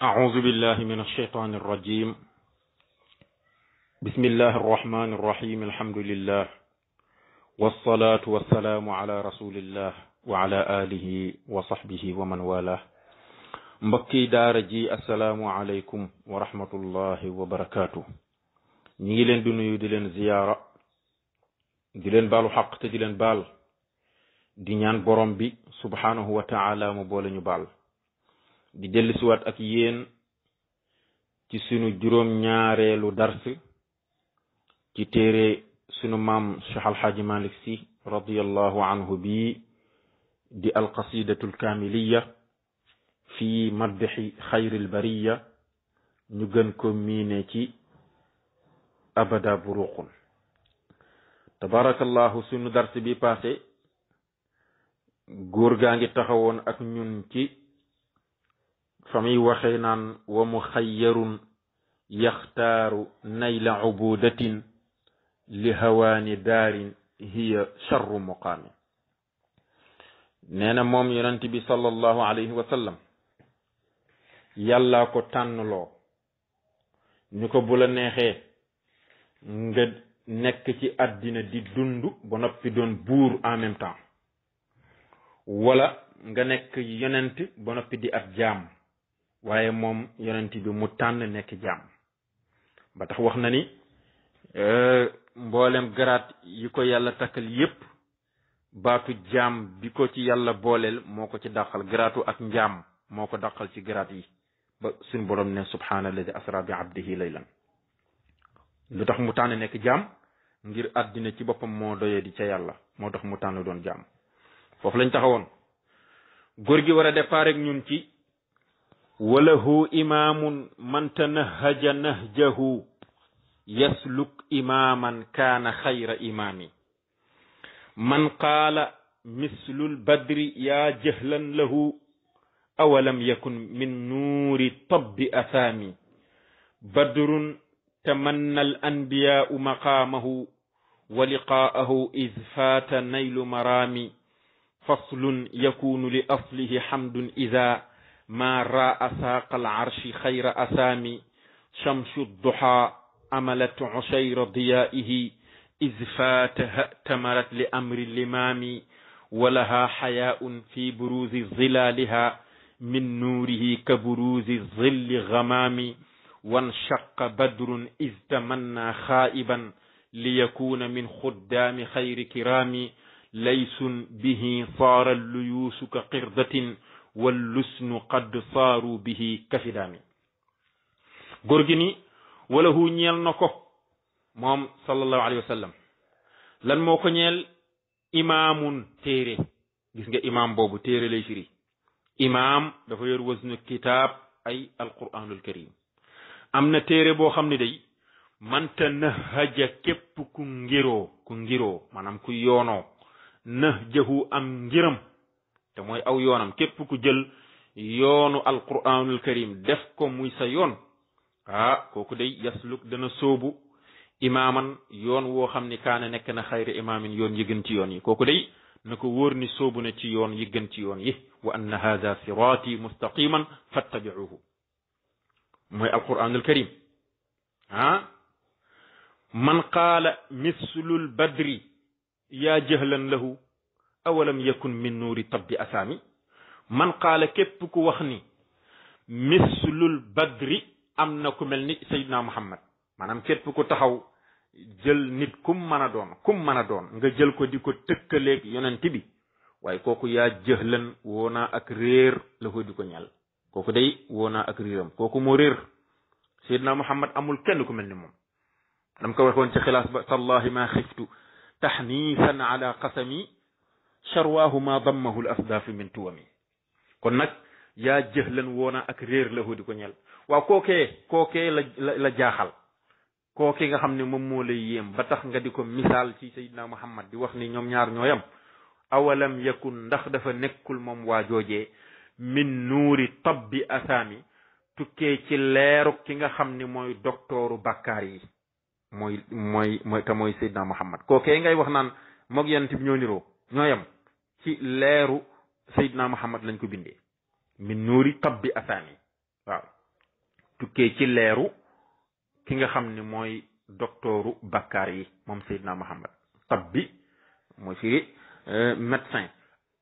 أعوذ بالله من الشيطان الرجيم. بسم الله الرحمن الرحيم. الحمد لله والصلاة والسلام على رسول الله وعلى آله وصحبه ومن والاه. mbokki daara ji assalaamu aleykum wa rahmatullahi wa barakaatu. ñi ngi leen di nuyu di leen ziyaara di leen baalu xaq te di leen baal di ñaan borom bi subhanahu wa taala mu boole ñu baal di dellusiwaat ak yéen ci sunu juróom-ñaareelu dars ci téere sunu maam Cheikh Alxaaji Malik Si radiyallahu anhu bi di alqasidatul kaamiliya fi madxi xayril bariya ñu gën ko miine ci abada buruqun. tabarakallahu sunu dars bi passé góor gaa ngi taxawoon ak ñun ci fa muy waxee naan wa muxayyarun yaxtaaru nayla ubudatin li hawaani daarin hiya charru muqaami. nee na moom yonent bi sallallahu alayhi wa sallam yàllaa ko tànnloo ñu ko bu la neexee nga nekk ci àddina di dund ba noppi doon buur en même temps, wala nga nekk yonent ba noppi di ab jaam. waaye moom yonent bi mu tànn nekk jaam ba tax wax na ni mboolem garaat yi ko yàlla takkal yépp baatu jaam bi ko ci yàlla booleel moo ko ci dàqal, garaatu ak njaam moo ko dàqal ci garaat yi ba suñ borom ne subhaanalladi asra bi abdihi laylan. lu tax mu tànn nekk jaam? ngir àddina ci boppam moo doyee di ca yàlla, moo tax mu tànn doon jaam. foofu lañ taxawoon. góor gi war a départ ak ñun ci walahu imaamun man tanahaja nahjahu yasluk imaaman kaana xayra imaami man qaala mislul badri yaa jahlan lahu awalam yakun min nuuri tabbi asaami badrun tamanna al anbiyaau maqaamahu wa liqaa'ahu iz faata naylu maraami faslun yakunu li aslihi hamdun iza ما راء ساق العرش خير أسامي شمس الضحى أملت عشير ضيائه إذ فاتها ائتمرت لأمر الإمام ولها حياء في بروز ظلالها من نوره كبروز الظل غمام وانشق بدر إذ تمنى خائبا ليكون من خدام خير كرام ليس به صار الليوس كقردة wallusnu qad saaru bihi kafidaami. góor gi ni walahu ñeel na ko moom sallallahu alayhi wa sallam lan moo ko ñeel? imaamun téere. gis nga imaam boobu téere lay firi. imaam dafa yor wasnu kitaab ay alquranul karim. am na téere boo xam ne day manta nahaja képp ku ngiroo maanaam ku yoonoo nahjahu am ngiram te mooy aw yoonam, képp ku jël yoonu alquranul karim def ko muy sa yoon, kooku day yasluk dana sóobu imaaman yoon woo xam ni kaana nekk na xayra imaamin yoon yi gën ci yoon yi. kooku day na ko wóor ni sóobu na ci yoon yi gën ci yoon yi. wa anna hada siraati mustaqiman fattabiuhu mooy alquranul karim. man qaala mislul badri yaa jahlan lahu awalam yakun min nuuri tabbi asaami. man qaala képp ku wax ni mislul badri am na ku mel ni Seydina Muhammad, maanaam képp ku taxaw jël nit kum mën a doon nga jël ko di ko tëkkaleeg yonent bi, waaye kooku yaa jëhlan woonaa ak réer la ko di ko ñal. kooku day woonaa ak réeram, kooku moo réer. Seydina Muhammad amul kenn ku mel ni moom. dam ko waxoon ci xilaas ba tallahi ma xiftu taxniisan ala qasami charwaahu ma dammahu l asdaafu min tuwami. kon nag yaa jëhlan woona ak réer la di ko ñel. waaw kookee la jaaxal, kookee nga xam ne moom moo lay yéem ba tax nga di ko misaal ci Seydina Muhammad di wax ni ñoom ñaar ñooyam. awalam yakun ndax dafa nekkul moom waa joojee min nuuri tabbi asaami tukkee ci leeru ki nga xam ne mooy doktooru bakkaar yi mooy te mooy Seydina Muhammad. kookee ngay wax naan moog yonent bi ñoo niroo ñooyam ci leeru Seydina Muhammad lañ ko bindee min nuuri tabbi asaani. waaw tukkee ci leeru ki nga xam ni mooy doktooru bakkaar yi moom Seydina Muhammad. tab bi mooy firi médecin.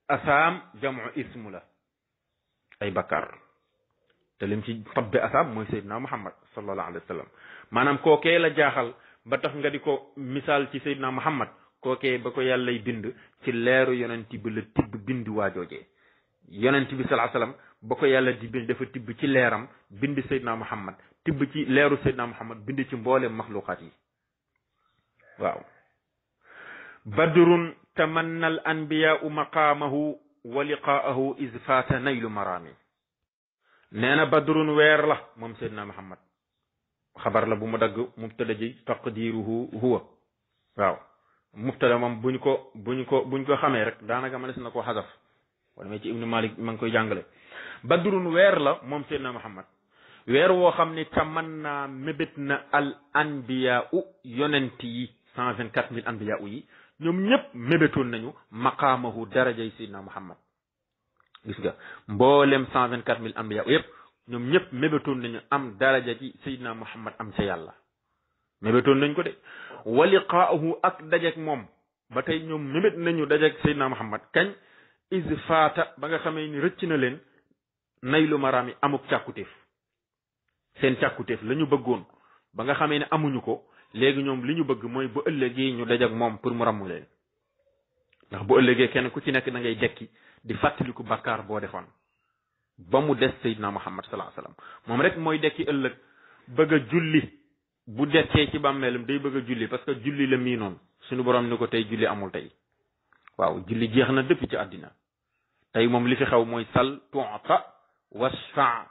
asaam jamu ismu la ay bakkaar te lim ci tabbi asaam mooy Seydina Muhammad sallallahu alayhi wa sallam maanaam kookee la jaaxal ba tax nga di ko misaal ci Seydina Muhammad kookee ba ko yàllay bind ci leeru yonent bi la tibb bind waajoojee yonent bi sallallahu alayhi wa sallam ba ko yàlla di bind dafa tibb ci leeram bind Seydina Muhammad tibb ci leeru Seydina Muhammad bind ci mboolem maxluqaat yi waaw. badrun tamanna al anbiyaau maqaamahu wa liqaahu iz faata naylu maraami. nee na badrun weer la moom Seydina Muhammad xabar la bu mu dagg mubtada ji taqdiruhu huwa waaw mubtada moom buñ ko xamee rek daanaka mënees na koo xasaf wala may ci Ibnu Malik ma ngi koy jàngale. badrun weer la moom Seydina Muhammad weer woo xam ni tamanna mébét na al anbiyaau yonent yi 124 000 anbiyaau yi ñoom ñëpp mébétoon nañu maqaamahu darajay Seydina Muhammad. gis nga mboolem 124 000 anbiyaau yëpp ñoom ñëpp mébétoon nañu am daraja ci Seydina Muhammad am ca yàlla mébétoon nañ ko de wa liqaahu ak dajeek moom ba tey ñoom mébét nañu dajeek Seydina Muhammad kañ is faata ba nga xamee ni rëcc na leen naylu maraam yi amuk càkkutéef seen càkkutéef la ñu bëggoon ba nga xamee ne amuñu ko léegi ñoom li ñu bëgg mooy bu ëllëgee ñu dajeek moom pour mu ràmmu leen ndax bu ëllëgee kenn ku ci nekk da ngay dekki di fàttaliku bakkaar boo defoon ba mu des Seydina Muhammad sallallahu alayhi wasallam moom rek mooy dekki ëllëg bëgg a julli bu dekkee ci bàmmeelam day bëgg a julli parce que julli la mii noonu suñu borom ni ko tey julli amul tey waaw julli jeex na depuis ci àddina tey moom li fi xew mooy sal tu'ta washfa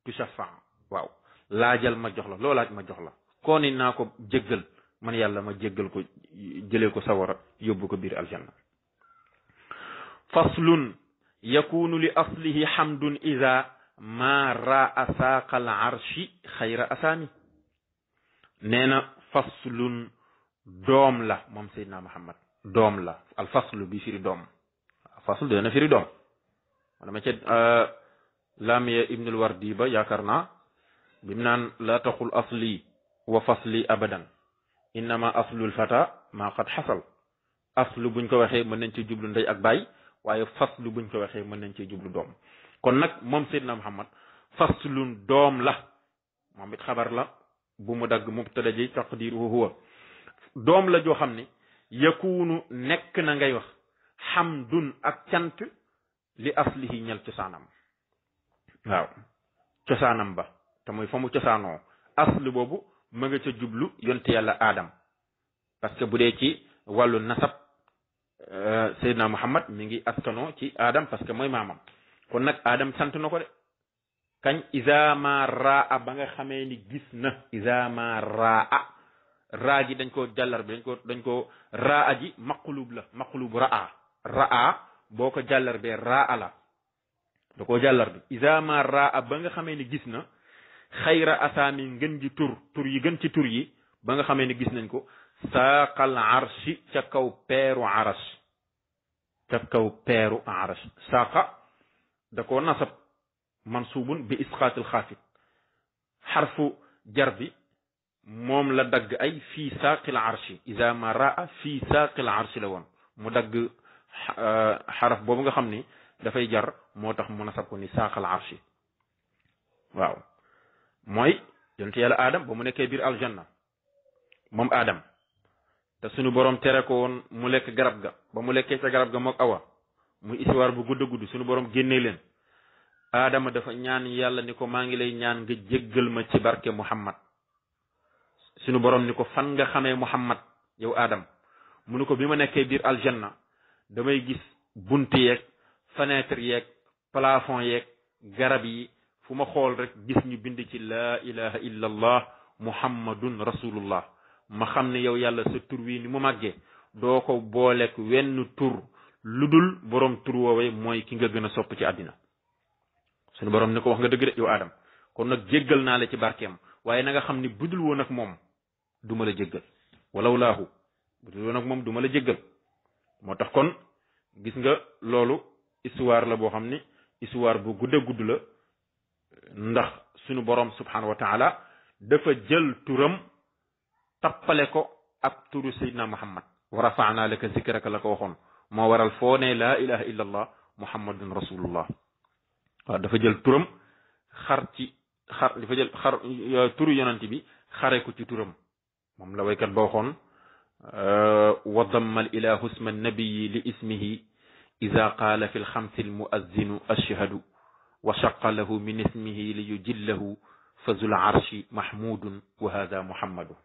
tushaffa waaw laajal ma jox la loo laaj ma jox la koo ni naa ko jéggal man yàlla ma jéggal ko jëlee ko sawara yóbbu ko biir aljanna. faslun yakunu li aslihi hamdun ida ma raa saaqal arshi xayra asaani. nee na faslun doom la moom Seydina Muhammad doom la al faslu bi firi doom faslu dana firi doom dama ca laamiya ibnul wardi ba yaakaar naa bi mu naan la taxul asli wa fasli abadan innama aslul fata maa qad xasal aslu buñ ko waxee mën nañ ci jublu ndey ak baay waaye faslu buñ ko waxee mën nañ ci jublu doom kon nag moom Seydina Muhammad faslun doom la moom it xabar la bu mu dagg mubtada ji taqdiruhu huwa doom la joo xam ne yakunu nekk na ngay wax hamdun ak cant li aslihi ñel cosaanam waaw cosaanam ba te mooy fa mu cosaanoo aslu boobu ma nga ca jublu yonte yàlla Adam parce que bu dee ci wàllu nasab Seydina Muhammad mi ngi askanoo ci Adam parce que mooy maamam kon nag Adam sant na ko de kañ isa ma raa ba nga xamee ni gis na isa ma raa gi dañ ko jàllar bi dañ ko raa ji maqlub la maqlub raa boo ko jàllar bee raa la da koo jàllar bi isa ma raa ba nga xamee ni gis na xayra asaami ngën ji tur yi gën ci tur yi ba nga xamee ni gis nañ ko saaqal arshi ca kaw peeru arash saaqa da koo nasab mansubun bi isqaatil xaafid xarfu jar bi moom la dagg ay fii saaqil arshi iza ma raa fii saaqil arshi la woon mu dagg xaraf boobu nga xam ni dafay jar moo tax mu nasab ko ni saaqal arshi waaw mooy yonent yàlla Adam ba mu nekkee biir aljanna moom Adam te suñu borom tere ko woon mu lekk garab ga ba mu lekkee ca garab ga mook Awa muy histoire bu gudd a gudd suñu borom génnee leen Adama dafa ñaan yàlla ni ko maa ngi lay ñaan nga jéggal ma ci barke Muhammad suñu borom ni ko fan nga xamee Muhammad yow Adam mu ni ko bi ma nekkee biir aljanna damay gis bunt yeeg fenêtre yeeg plafond yeeg garab yi fu ma xool rek gis ñu bind ci laa ilaha illa allah muhammadun rasulullah ma xam ne yow yàlla sa tur wi ni mu màggee doo ko booleek wenn tur lu dul borom tur woowee mooy ki nga gën a sopp ci àddina suñu borom ni ko wax nga dëgg de yow Adam kon nag jéggal naa la ci barkeem waaye na nga xam ni budul woon ak moom du ma la jéggal walaw laahu budul woon ak moom du ma la jéggal moo tax kon gis nga loolu histoire la boo xam ni histoire bu gudd a gudd la ndax sunu borom subhanahu wa taala dafa jël turam tappale ko ak turu Seydina Muhammad wa rafaana laka zikraka la ko waxoon moo waral foo ne laa ilaha illa allah muhammadun rasulullah waaw dafa jël turam dafa jël turu yonent bi xare ko ci turam moom la waykat ba waxoon wa damma al ilahu isma nabiyi li ismihi ida qaala fi lxamsi almuazzinu ashhadu wa shaqa lahu min ismihi li yujillahu fa zul arshi mahmudun wa hada muhammadu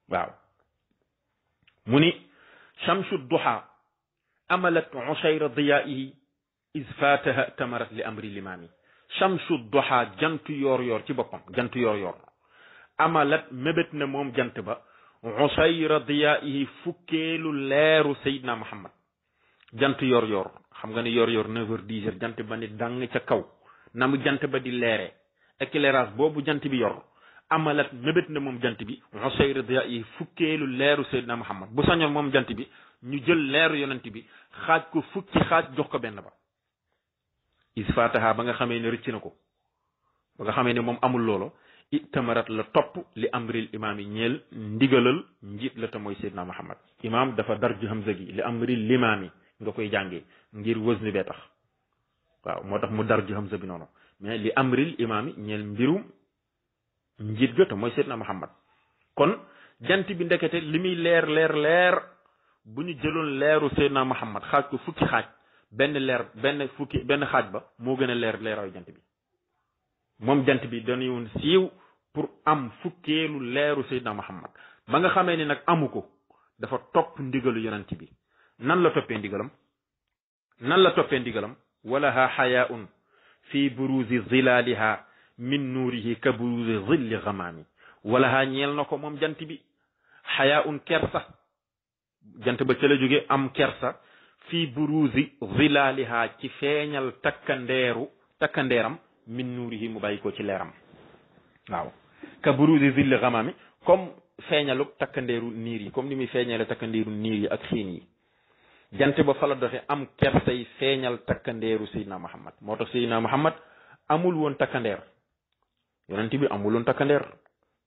waaw mu ni chamsu duha amalat ushayra diyaihi is fataha tamarat li amri limaami chamsu duha jantu yoor yoor ci boppam jantu yoor yoor amalat mébét na moom jant ba ushayra diyaihi fukkeelu leeru sayidna muhammad jant yoor yoor xam nga ne yoor yoor 9h 10h jant ba ni dang ca kaw na mu jant ba di leere éclairage boobu jant bi yor amalat mébét na moom jant bi ushayra diyaihi fukkeelu leeru sayidna muhammad bu sañoon moom jant bi ñu jël leeru yonent bi xaaj ko fukki xaaj jox ko benn ba is fataha ba nga xamee ne rëcc na ko ba nga xamee ne moom amul loolo itamarat la topp li amril imaam yi ñeel ndigalal njiit la te mooy Seydina Muhammad imaam dafa darju hamza gi li amril limaam yi nga koy jàngee ngir wësni bee tax waaw moo tax mu darju hamza bi noonu mais li amril imaam yi ñeel mbirum njiit ga te mooy Seydina Muhammad kon jant bi ndekete li muy leer leer leer bu ñu jëloon leeru Seydina Muhammad xaaj ko fukki xaaj benn xaaj ba moo gën a leer leeraayu jant bi moom jant bi dañuy woon siiw pour am fukkeelu leeru Seydina Muhammad ba nga xamee ni nag amu ko dafa topp ndigalu yonent bi nan la toppee ndigalam walaha xayaun fi buruzi zilaliha min nuurihi ka buruzi zilli gamaami walaha ñeel na ko moom jant bi xayaun kersa jant ba ca la jóge am kersa fii buruzi zilaliha ci feeñal takkandeeram min nuurihi mu bàyyi ko ci leeram waaw ka buruzi zilli gamaami comme feeñalu takkandeeru niir yi comme ni muy feeñale takkandeeru niir yi ak xiin yi jant ba fa la doxe am kersay feeñal takkandeeru Seydina Muhammad moo tax Seydina Muhammad amul woon takkandeer yonent bi amul woon takkandeer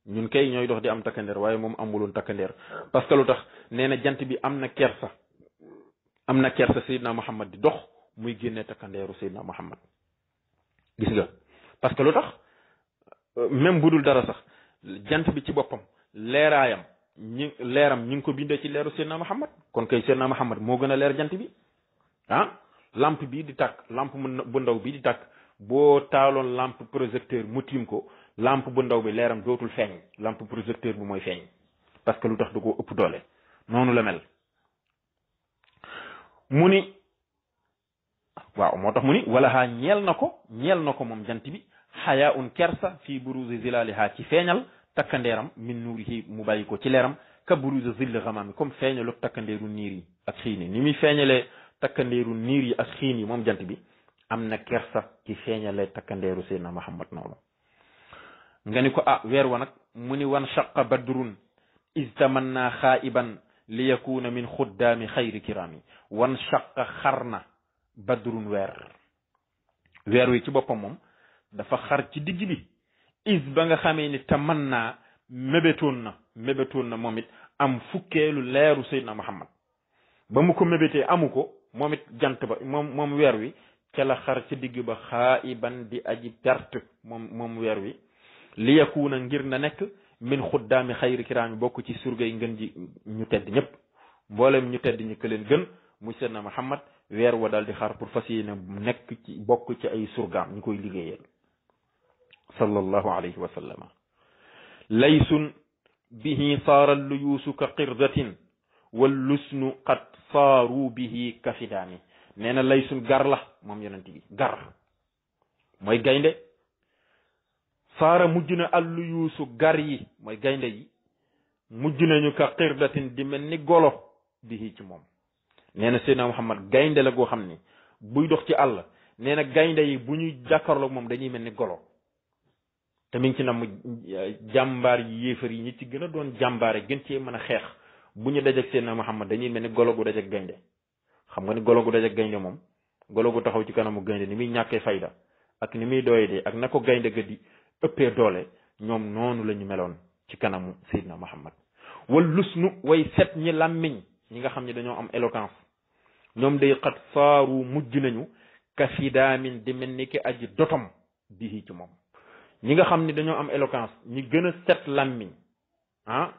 ñun kay ñooy dox di am takkandeer waaye moom amul woon takkandeer parce que lu tax nee na jant bi am na kersa Seydina Muhammad di dox muy génne takkandeeru Seydina Muhammad gis nga parce que lu tax même bu dul dara sax jant bi ci boppam leeraam ñi ngi ko bindee ci leeru Seydina Muhammad kon kay Seydina Muhammad moo gën a leer jant bi lampe bii di tàkk lampe bu ndaw bii di tàkk boo taaloon lampe projecteur mu tiim ko lampe bu ndaw bi leeram dootul feeñ lampe projecteur bi mooy feeñ parce que lu tax du ko ëpp doole noonu la mel mu ni waaw moo tax mu ni wala haa ñeel na ko moom jant bi xayaa un kersa fii buruzi zilaliha ci feeñal takkandeeram min nuurihi mu bàyyi ko ci leeram ka buruzi zilli xamaami comme feeñalu takkandeeru niir yi ak xiin yi ni muy feeñalee takkandeeru niir yi ak xiin yi moom jant bi am na kersa ci feeñalee takkandeeru Seydina Muhammad noonu nga ni ko weer wa nag mu ni wan shaqa badrun iz tamanna xaa'iban li yakuna min xuddaami xayri kiraami wan shaqa xarna badrun weer wi ci boppam moom dafa xar ci digg bi is ba nga xamee ni tamanna mébétoon na moom it am fukkeelu leeru Seydina Muhammad ba mu ko mébétee amu ko moom it jant ba moom weer wi ca la xar ci digg ba xaa'iban di aji perte moom weer wi li yakuna ngir na nekk min xuddaami xayri kiraami bokk ci surgay ngën ji ñu tedd ñëpp mboolem ñu tedd ñi ka leen gën muy Seydina Muhammad weer wa daal di xaar pour fas yéene nekk ci bokk ci ay surgaam ñu koy liggéeyal sallallahu alayhi wa sallam laysun bihi saara luyuusu ka qirdatin wal lusnu qad saaru bihi kafidaani nee na laysun gar la moom yonent bi gar mooy gaynde saara mujj na allu yuusu gar yi mooy gaynde yi mujj nañu ka qirdatin di mel ni golo bihi ci moom nee na Seydina Muhammad gaynde la goo xam ni buy dox ci àll nee na gaynde yi bu ñuy jàkkaarloog moom dañuy mel ni golo te mi ngi ci nam jàmbaar yi yéefar yi ñi ci gën a doon jàmbaare gën cee mën a xeex bu ñu dajeg Seydina Muhammad dañuy mel ni golo gu dajeg gaynde xam nga ni golo gu dajeg gaynde moom golo gu taxaw ci kanamu gaynde ni muy ñàkkee fayda ak ni muy doyee ak na ko gaynde ga di ëppee doole ñoom noonu la ñu meloon ci kanamu Seydina Muhammad wal lusnu way set ñi làmmiñ ñi nga xam ne dañoo am éloquence ñoom day xat saaru mujj nañu kafidaamin di mel ni ki aji dotom bii ci moom ñi nga xam ne dañoo am éloquence ñi gën a set làmmiñ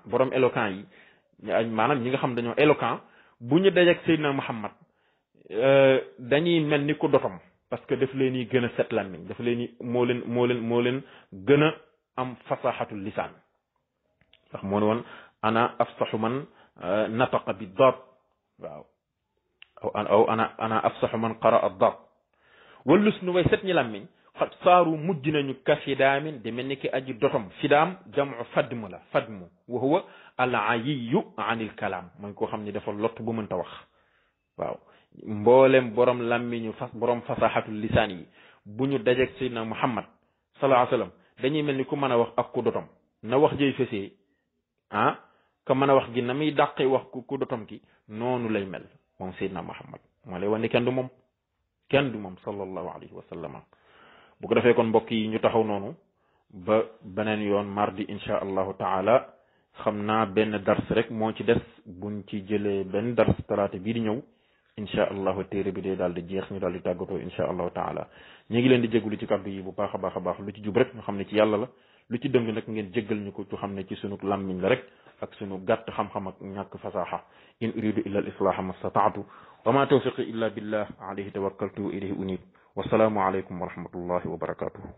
borom éloquent yi maanaam ñi nga xam dañoo éloquent bu ñu dajeek Seydina Muhammad dañuy mel ni ku dotom parce que daf leen yi gën a set làmmiñ daf leen yi moo leen gën a am fasaxatul lisaan ndax moo ne woon ana afsaxu man nataqa bi daat waaw aw ana afsaxu man qara ad daat wallus nu way set ñi làmmiñ xat saaru mujj nañu ka fidaamin di mel ni ki aji dotom fidaam jamu fadmu la fadmu wa huwa al ayiyu anil kalaam mooy koo xam ne dafa lott bu mënta wax waaw mboolem borom làmmiñu borom fasaxatul lisaan yi bu ñu dajeeg Seydina Muhammad sallallahu alayhi wa sallam dañuy mel ni ku mën a wax ak ku dotom na wax jëy fesee ka mën a wax gi na muy dàqee wax ku dotom ki noonu lay mel moom Seydina Muhammad moo lay wan ni kenn du moom sallallahu alayhi wa sallam bu ko defee kon mbokk yi ñu taxaw noonu ba beneen yoon mardi insha allahu taala xam naa benn dars rek moo ci des buñ ci jëlee benn dars talaata bii di ñëw insha allahu téere bi dee daal di jeex ñu daal di tàggatoo insha allahu taala ñu ngi leen di jégalu ci kàddu yi bu baax a baax lu ci jub rek ñu xam ne ci yàlla la lu ci dëng nag ngeen jéggal ñu ko ñu xam ne ci sunu làmmiñ la rek ak sunu gàtt xam-xam ak ñàkk fasaxa in uridu illa al islaha ma stataatu wa ma tawfiqi illa billah alayhi tawakkaltu wa ilayhi unib wasalaamu aleykum wa rahmatullahi wa barakatuhu